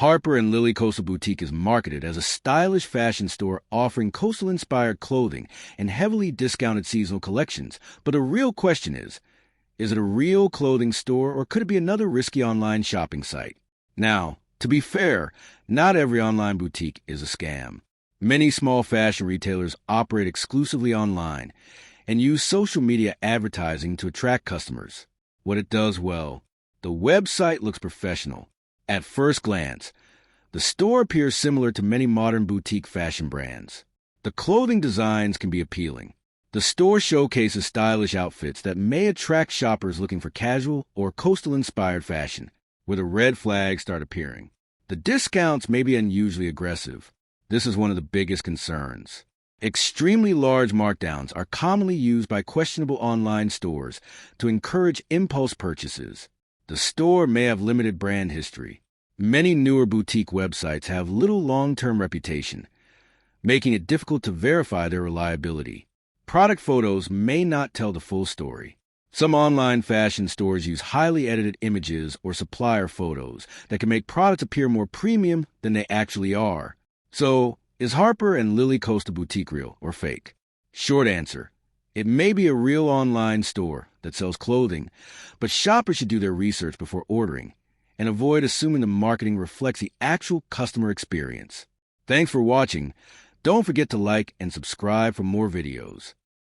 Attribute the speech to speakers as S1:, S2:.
S1: Harper and Lily Coastal Boutique is marketed as a stylish fashion store offering coastal-inspired clothing and heavily discounted seasonal collections. But the real question is it a real clothing store or could it be another risky online shopping site? Now, to be fair, not every online boutique is a scam. Many small fashion retailers operate exclusively online and use social media advertising to attract customers. What it does well, the website looks professional. At first glance, the store appears similar to many modern boutique fashion brands. The clothing designs can be appealing. The store showcases stylish outfits that may attract shoppers looking for casual or coastal-inspired fashion, where the red flags start appearing. The discounts may be unusually aggressive. This is one of the biggest concerns. Extremely large markdowns are commonly used by questionable online stores to encourage impulse purchases. The store may have limited brand history. Many newer boutique websites have little long-term reputation, making it difficult to verify their reliability. Product photos may not tell the full story. Some online fashion stores use highly edited images or supplier photos that can make products appear more premium than they actually are. So, is Harper and Lily Coastal Boutique real or fake? Short answer. It may be a real online store that sells clothing, but shoppers should do their research before ordering and avoid assuming the marketing reflects the actual customer experience. Thanks for watching. Don't forget to like and subscribe for more videos.